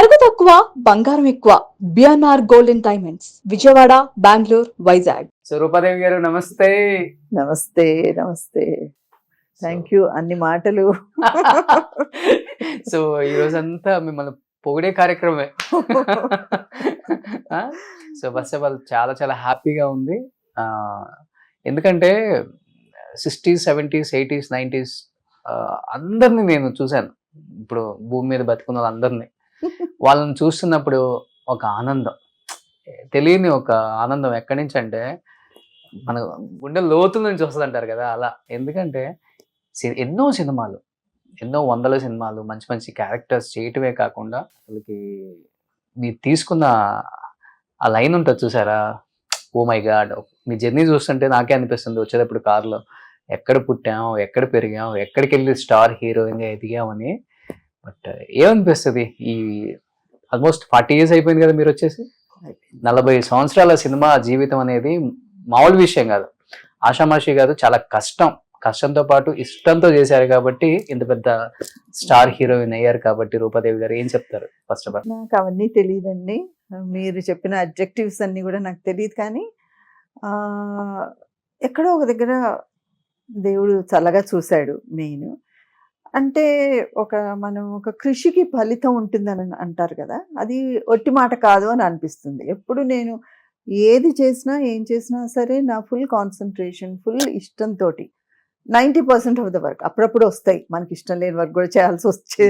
నగదు తక్కువ బంగారం ఎక్కువ BNR gold and diamonds Vijayawada Bengaluru Vizag. So Roopa Devi గారు నమస్తే. నమస్తే నమస్తే. థ్యాంక్ యూ అన్ని మాటలు. సో ఈ రోజంతా మిమ్మల్ని పొగిడే కార్యక్రమే. సో ఫస్ట్ ఆఫ్ ఆల్ చాలా చాలా హ్యాపీగా ఉంది. ఎందుకంటే 60s, 70s, 80s, 90s అందరినీ నేను చూశాను. ఇప్పుడు భూమి మీద బతుకున్న వాళ్ళందరినీ వాళ్ళని చూస్తున్నప్పుడు ఒక ఆనందం, తెలియని ఒక ఆనందం. ఎక్కడి నుంచి అంటే మన గుండె లోతుల నుంచి వస్తుంది అంటారు కదా, అలా. ఎందుకంటే ఎన్నో సినిమాలు, ఎన్నో వందల సినిమాలు, మంచి మంచి క్యారెక్టర్స్ చేయటమే కాకుండా అసలుకి మీరు తీసుకున్న ఆ లైన్ ఉంటుంది చూసారా, ఓ మై గాడ్. మీ జర్నీ చూస్తుంటే నాకే అనిపిస్తుంది వచ్చేటప్పుడు కార్లో, ఎక్కడ పుట్టాం, ఎక్కడ పెరిగాం, ఎక్కడికి వెళ్ళి స్టార్ హీరోయిన్గా ఎదిగామని. బట్ ఏమనిపిస్తుంది, ఈ ఆల్మోస్ట్ 40 years అయిపోయింది కదా మీరు వచ్చేసి. 40 సంవత్సరాల సినిమా జీవితం అనేది మామూలు విషయం కాదు, ఆషామాషి కాదు. చాలా కష్టంతో పాటు ఇష్టంతో చేశారు కాబట్టి ఇంత పెద్ద స్టార్ హీరోయిన్ అయ్యారు. కాబట్టి రూపాదేవి గారు ఏం చెప్తారు ఫస్ట్ ఆఫ్ ఆల్? నాకు అవన్నీ తెలియదండి. మీరు చెప్పిన అబ్జెక్టివ్స్ అన్ని కూడా నాకు తెలియదు. కానీ ఎక్కడో ఒక దగ్గర దేవుడు చల్లగా చూశాడు. మెయిన్ అంటే మనం ఒక కృషికి ఫలితం ఉంటుందని అంటారు కదా, అది ఒట్టి మాట కాదు అని అనిపిస్తుంది. ఎప్పుడు నేను ఏది చేసినా ఏం చేసినా సరే నా ఫుల్ కాన్సన్ట్రేషన్, ఫుల్ ఇష్టంతో 90% ఆఫ్ ద వర్క్. అప్పుడప్పుడు వస్తాయి మనకి ఇష్టం లేని వర్క్ కూడా చేయాల్సి వచ్చే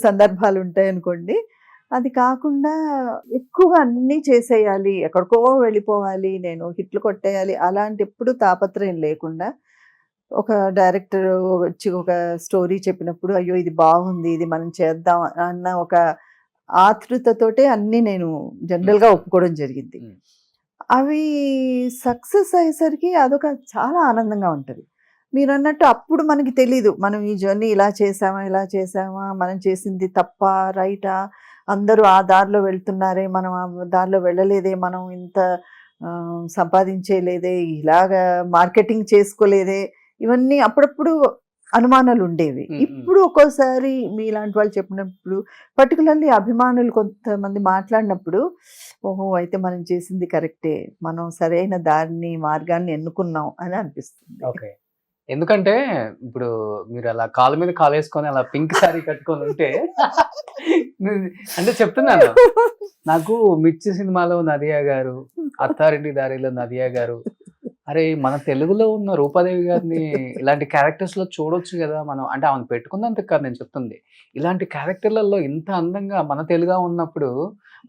సందర్భాలు ఉంటాయి అనుకోండి. అది కాకుండా ఎక్కువగా అన్నీ చేసేయాలి, ఎక్కడికో వెళ్ళిపోవాలి, నేను హిట్లు కొట్టేయాలి, అలాంటి ఎప్పుడు తాపత్రయం లేకుండా ఒక డైరెక్టర్ వచ్చి ఒక స్టోరీ చెప్పినప్పుడు అయ్యో ఇది బాగుంది, ఇది మనం చేద్దాం అన్న ఒక ఆతృతతోటే అన్నీ నేను జనరల్గా ఒప్పుకోవడం జరిగింది. అవి సక్సెస్ అయ్యేసరికి అదొక చాలా ఆనందంగా ఉంటుంది. మీరు అన్నట్టు అప్పుడు మనకి తెలీదు మనం ఈ జర్నీ ఇలా చేసామా, మనం చేసింది తప్ప రైటా, అందరూ ఆ దారిలో వెళ్తున్నారే, మనం ఆ దారిలో వెళ్ళలేదే, మనం ఇంత సంపాదించేలేదే, ఇలాగా మార్కెటింగ్ చేసుకోలేదే, ఇవన్నీ అప్పుడప్పుడు అనుమానాలు ఉండేవి. ఇప్పుడు ఒక్కోసారి మీలాంటి వాళ్ళు చెప్పినప్పుడు, పర్టికులర్లీ అభిమానులు కొంతమంది మాట్లాడినప్పుడు, ఓహో అయితే మనం చేసింది కరెక్టే, మనం సరైన మార్గాన్ని ఎన్నుకున్నాం అని అనిపిస్తుంది. ఓకే. ఎందుకంటే ఇప్పుడు మీరు అలా కాలు మీద కాలు వేసుకొని అలా పింక్ సారీ కట్టుకొని ఉంటే అంటే చెప్తున్నాను, నాకు మిర్చి సినిమాలో నదియా గారు, అత్తారింటి దారిలో నదియా గారు, అరే మన తెలుగులో ఉన్న రూపాదేవి గారిని ఇలాంటి క్యారెక్టర్స్ లో చూడొచ్చు కదా మనం. అంటే ఆమెను పెట్టుకున్నంత కాదు నేను చెప్తుంది, ఇలాంటి క్యారెక్టర్లలో ఇంత అందంగా మన తెలుగుగా ఉన్నప్పుడు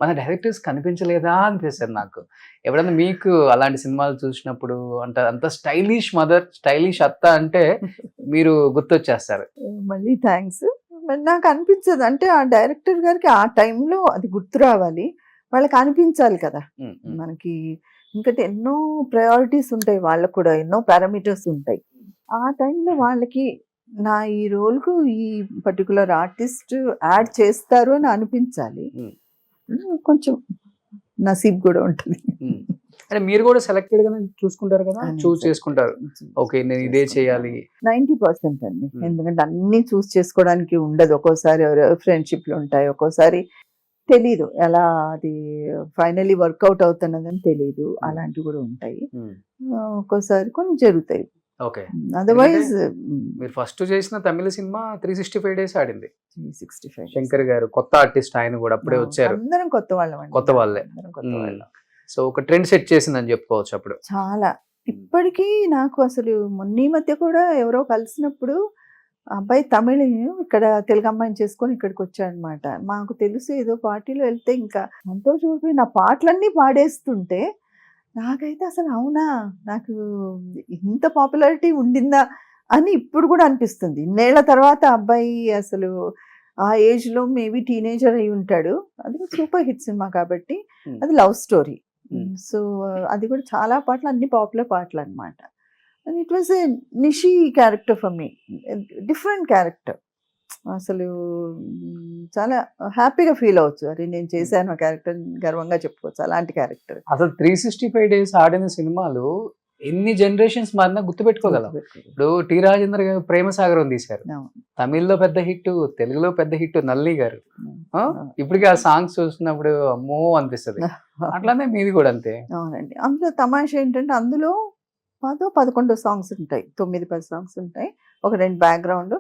మన డైరెక్టర్స్ కనిపించలేదా అనిపిస్తుంది నాకు. ఎవడన్నా మీకు అలాంటి సినిమాలు చూసినప్పుడు అంత స్టైలిష్ మదర్, స్టైలిష్ అత్త అంటే మీరు గుర్తొచ్చేస్తారు. మళ్ళీ థ్యాంక్స్. నాకు అనిపించదు, అంటే ఆ డైరెక్టర్ గారికి ఆ టైంలో అది గుర్తు రావాలి, వాళ్ళకి అనిపించాలి కదా. మనకి ఇంకటి ఎన్నో ప్రయారిటీస్ ఉంటాయి, వాళ్ళకు కూడా ఎన్నో పారామీటర్స్ ఉంటాయి. ఆ టైంలో వాళ్ళకి నా ఈ రోల్కు ఈ పర్టికులర్ ఆర్టిస్ట్ యాడ్ చేస్తారు అని అనిపించాలి. కొంచెం నసీబ్ కూడా ఉంటుంది. అంటే మీరు కూడా సెలెక్టెడ్ గా చూసుకుంటారు కదా, చూస్ చేసుకుంటారు. ఓకే నేను ఇదే చేయాలి 90% అండి. ఎందుకంటే అన్ని చూస్ చేసుకోవడానికి ఉండదు. ఒక్కోసారి ఫ్రెండ్షిప్లు ఉంటాయి, ఒక్కోసారి తెలీదు ఎలా అది ఫైనలీ వర్కౌట్ అవుతున్నదని తెలీదు, అలాంటివి కూడా ఉంటాయి. ఒక్కోసారి కొన్ని జరుగుతాయి. ఓకే. అదర్వైజ్ మీరు ఫస్ట్ చేసిన తమిళ సినిమా 365 days ఆడింది. 365 శంకర్ గారు కొత్త ఆర్టిస్ట్, ఆయన కూడా అప్పుడే వచ్చారు. అందరం కొత్త వాళ్ళే. సో ఒక ట్రెండ్ సెట్ చేసిందని చెప్పుకోవచ్చు అప్పుడు. చాలా ఇప్పటికీ నాకు అసలు మొన్న ఈ మధ్య కూడా ఎవరో కలిసినప్పుడు అబ్బాయి తమిళ, ఇక్కడ తెలుగు అమ్మాయిని చేసుకొని ఇక్కడికి వచ్చాడనమాట. మాకు తెలుసు ఏదో పార్టీలో వెళ్తే ఇంకా సంతోషమైపోయి నా పాటలన్నీ పాడేస్తుంటే నాకైతే అసలు అవునా, నాకు ఇంత పాపులారిటీ ఉండిందా అని ఇప్పుడు కూడా అనిపిస్తుంది. ఇన్నేళ్ల తర్వాత అబ్బాయి అసలు ఆ ఏజ్లో మేబీ టీనేజర్ అయి ఉంటాడు. అది సూపర్ హిట్ సినిమా కాబట్టి, అది లవ్ స్టోరీ. సో అది కూడా చాలా పాటలు, అన్ని పాపులర్ పాటలు అనమాట. And it was a Nishi character for me, different character. అసలు చాలా హ్యాపీగా ఫీల్ అవ్వచ్చు, అరే నేను చేశాను ఆ క్యారెక్టర్, గర్వంగా చెప్పుకోవచ్చు అలాంటి క్యారెక్టర్. అసలు 365 days ఆడిన సినిమాలు ఎన్ని జనరేషన్స్ మారినా గుర్తుపెట్టుకోగలం. ఇప్పుడు టి రాజేంద్ర గారు ప్రేమ సాగరం తీశారు, అవును. తమిళ్లో పెద్ద హిట్, తెలుగులో పెద్ద హిట్ నల్లి గారు. ఇప్పటికి ఆ సాంగ్స్ చూసినప్పుడు అమ్మో అనిపిస్తుంది. అట్లానే మీది కూడా అంతే. అవునండి. అందులో తమాషా ఏంటంటే అందులో 10-11 సాంగ్స్ ఉంటాయి, 9-10 సాంగ్స్ ఉంటాయి, ఒక 2 బ్యాక్గ్రౌండ్,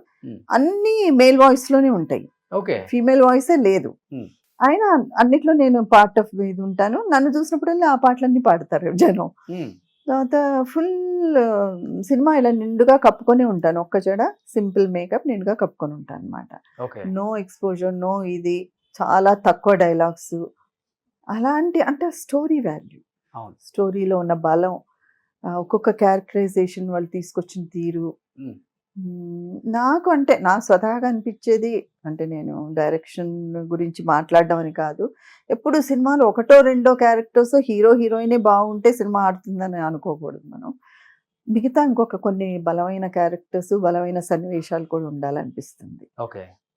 అన్ని మేల్ వాయిస్ లోనే ఉంటాయి, ఓకే. ఫీమేల్ వాయిసే లేదు. ఆయన అన్నిట్లో నేను పార్ట్ ఆఫ్ ఇది ఉంటాను. నన్ను చూసినప్పుడల్లా ఆ పాటలన్నీ పాడతారు జనం. తర్వాత ఫుల్ సినిమా ఇలా నిండుగా కప్పుకొని ఉంటాను, ఒక్క జడ సింపుల్ మేకప్ నిండుగా కప్పుకొని ఉంటాను అనమాట. నో ఎక్స్పోజర్, నో ఇది, చాలా తక్కువ డైలాగ్స్. అలాంటి అంటే స్టోరీ వాల్యూ, స్టోరీలో ఉన్న బలం, ఒక్కొక్క క్యారెక్టరైజేషన్ వాళ్ళు తీసుకొచ్చిన తీరు. నాకు అంటే నా స్వతహాగా అనిపించేది అంటే, నేను డైరెక్షన్ గురించి మాట్లాడడం అని కాదు, ఎప్పుడు సినిమాలో ఒకటో రెండో క్యారెక్టర్స్ హీరో హీరోయినే బాగుంటే సినిమా ఆడుతుందని అనుకోకూడదు మనం. మిగతా ఇంకొక కొన్ని బలమైన క్యారెక్టర్స్, బలమైన సన్నివేశాలు కూడా ఉండాలనిపిస్తుంది.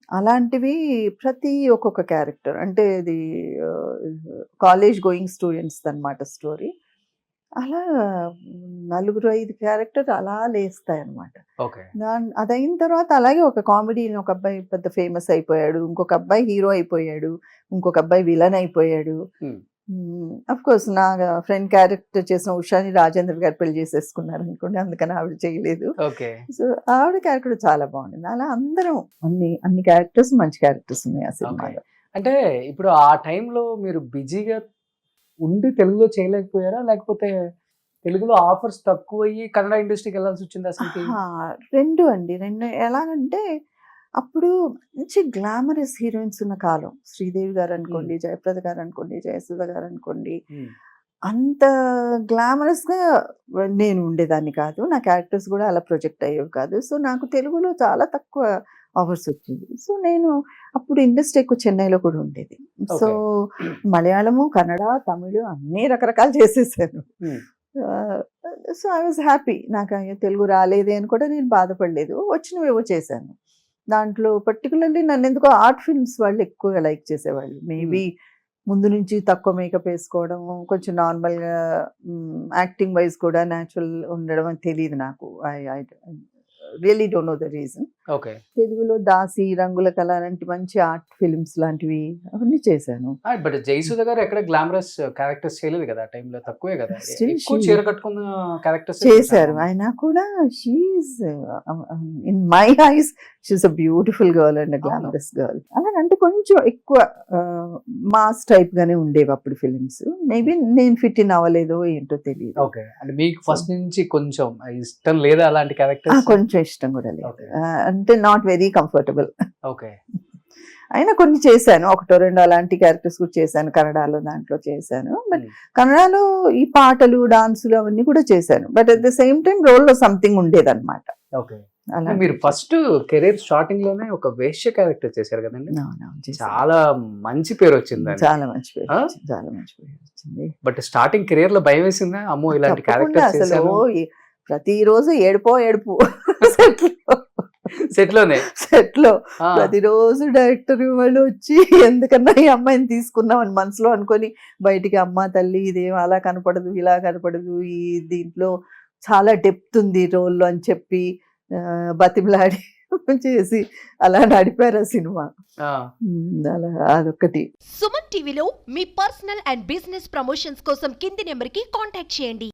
అలాంటివి ప్రతి ఒక్కొక్క క్యారెక్టర్ అంటే ఇది కాలేజ్ గోయింగ్ స్టూడెంట్స్ అన్నమాట స్టోరీ. అలా 4-5 క్యారెక్టర్ అలా లేస్తాయి అనమాట. అది అయిన తర్వాత అలాగే ఒక కామెడీ, ఒక అబ్బాయి పెద్ద ఫేమస్ అయిపోయాడు, ఇంకొక అబ్బాయి హీరో అయిపోయాడు, ఇంకొక అబ్బాయి విలన్ అయిపోయాడు. అఫ్ కోర్స్ నా ఫ్రెండ్ క్యారెక్టర్ చేసిన ఉషాని రాజేంద్ర గారు పెళ్లి చేసేసుకున్నారు అనుకోండి, అందుకని ఆవిడ చేయలేదు. సో ఆవిడ క్యారెక్టర్ చాలా బాగుంది. అలా అందరం అన్ని క్యారెక్టర్స్ మంచి క్యారెక్టర్స్ ఉన్నాయి ఆ సినిమాలో. అంటే ఇప్పుడు ఆ టైంలో మీరు బిజీగా ఉండి తెలుగులో చేయలేకపోయారా, లేకపోతే తెలుగులో ఆఫర్స్ తక్కువ అయ్యి కన్నడ ఇండస్ట్రీకి వెళ్ళాల్సి వచ్చింది అసలు? రెండు అండి, రెండు. ఎలాగంటే అప్పుడు మంచి గ్లామరస్ హీరోయిన్స్ ఉన్న కాలం, శ్రీదేవి గారు అనుకోండి, జయప్రద గారు అనుకోండి, జయసుధ గారు అనుకోండి, అంత గ్లామరస్ గా నేను ఉండేదాన్ని కాదు, నా క్యారెక్టర్స్ కూడా అలా ప్రొజెక్ట్ అయ్యేవి కాదు. సో నాకు తెలుగులో చాలా తక్కువ ఆఫర్స్ వచ్చింది. సో నేను అప్పుడు ఇండస్ట్రీ ఎక్కువ చెన్నైలో కూడా ఉండేది. సో మలయాళము, కన్నడ, తమిళ్ అన్ని రకరకాలు చేసేసాను. So I was happy. నాకు తెలుగు రాలేదే అని కూడా నేను బాధపడలేదు, వచ్చినవేవో చేశాను. దాంట్లో పర్టికులర్లీ నన్ను ఎందుకో ఆర్ట్ ఫిల్మ్స్ వాళ్ళు ఎక్కువగా లైక్ చేసేవాళ్ళు. మేబీ ముందు నుంచి తక్కువ మేకప్ వేసుకోవడం, కొంచెం నార్మల్గా యాక్టింగ్ వైజ్ కూడా న్యాచురల్ ఉండడం అని తెలియదు నాకు. I really don't know the reason. తెలుగులో దాసి, రంగుల కళ లాంటి మంచి ఆర్ట్ ఫిల్మ్స్ లాంటివి అవన్నీ చేశాను. బట్ జయసుధ గారు ఎక్కడ గ్లామరస్ క్యారెక్టర్స్ చేయలేదు కదా, ఆ టైంలో తక్కువే కదా, చీర కట్టుకున్న క్యారెక్టర్స్ చేశారు. ఆయన కూడా she's in my eyes she's a beautiful girl and glamorous girl. అలాగంటే కొంచెం ఎక్కువ మాస్ టైప్ గానే ఉండేవి అప్పుడు ఫిలిమ్స్. మేబీ నేను ఫిట్ ఇన్ అవ్వలేదో ఏంటో తెలియదు. ఓకే, అంటే మీకు ఫస్ట్ నుంచి కొంచెం ఇష్టం లేదా అలాంటి క్యారెక్టర్స్? కొంచెం ఇష్టం కూడా లేదు, అంటే నాట్ వెరీ కంఫర్టబుల్. ఓకే, అయినా కొన్ని చేశాను, 1-2 అలాంటి క్యారెక్టర్స్ కూడా చేశాను. కన్నడలో దాంట్లో చేశాను, బట్ కన్నడలో ఈ పాటలు, డాన్సులు అవన్నీ కూడా చేశాను. But at the same time రోల్లో సంథింగ్ ఉండేదన్నమాట. ఓకే, అలా మీరు ఫస్ట్ కెరీర్ స్టార్టింగ్ లోనే ఒక వేశ్య క్యారెక్టర్ చేశారు కదండి, చాలా మంచి పేరు వచ్చింది. చాలా మంచి పేరు, చాలా మంచి పేరు వచ్చింది. బట్ స్టార్టింగ్ కెరీర్ లో భయం వేసిందా, అమ్మో ఇలాంటి క్యారెక్టర్ అసలు ప్రతిరోజు ఏడుపు సెట్ లో ప్రతిరోజు డైరెక్టర్ వాళ్ళు వచ్చి ఎందుకన్నా ఈ అమ్మాయిని తీసుకున్నాం అని మనసులో అనుకొని బయటికి, అమ్మ తల్లి ఇదేం అలా కనపడదు, ఇలా కనపడదు, ఈ దీంట్లో చాలా డెప్త్ ఉంది రోల్లో అని చెప్పి బతిమలాడి చేసి అలా నడిపారు ఆ సినిమా. అలా అదొకటి. సుమన్ టీవీలో మీ పర్సనల్ అండ్ బిజినెస్ ప్రమోషన్స్ కోసం కింది నెంబర్కి కాంటాక్ట్ చేయండి.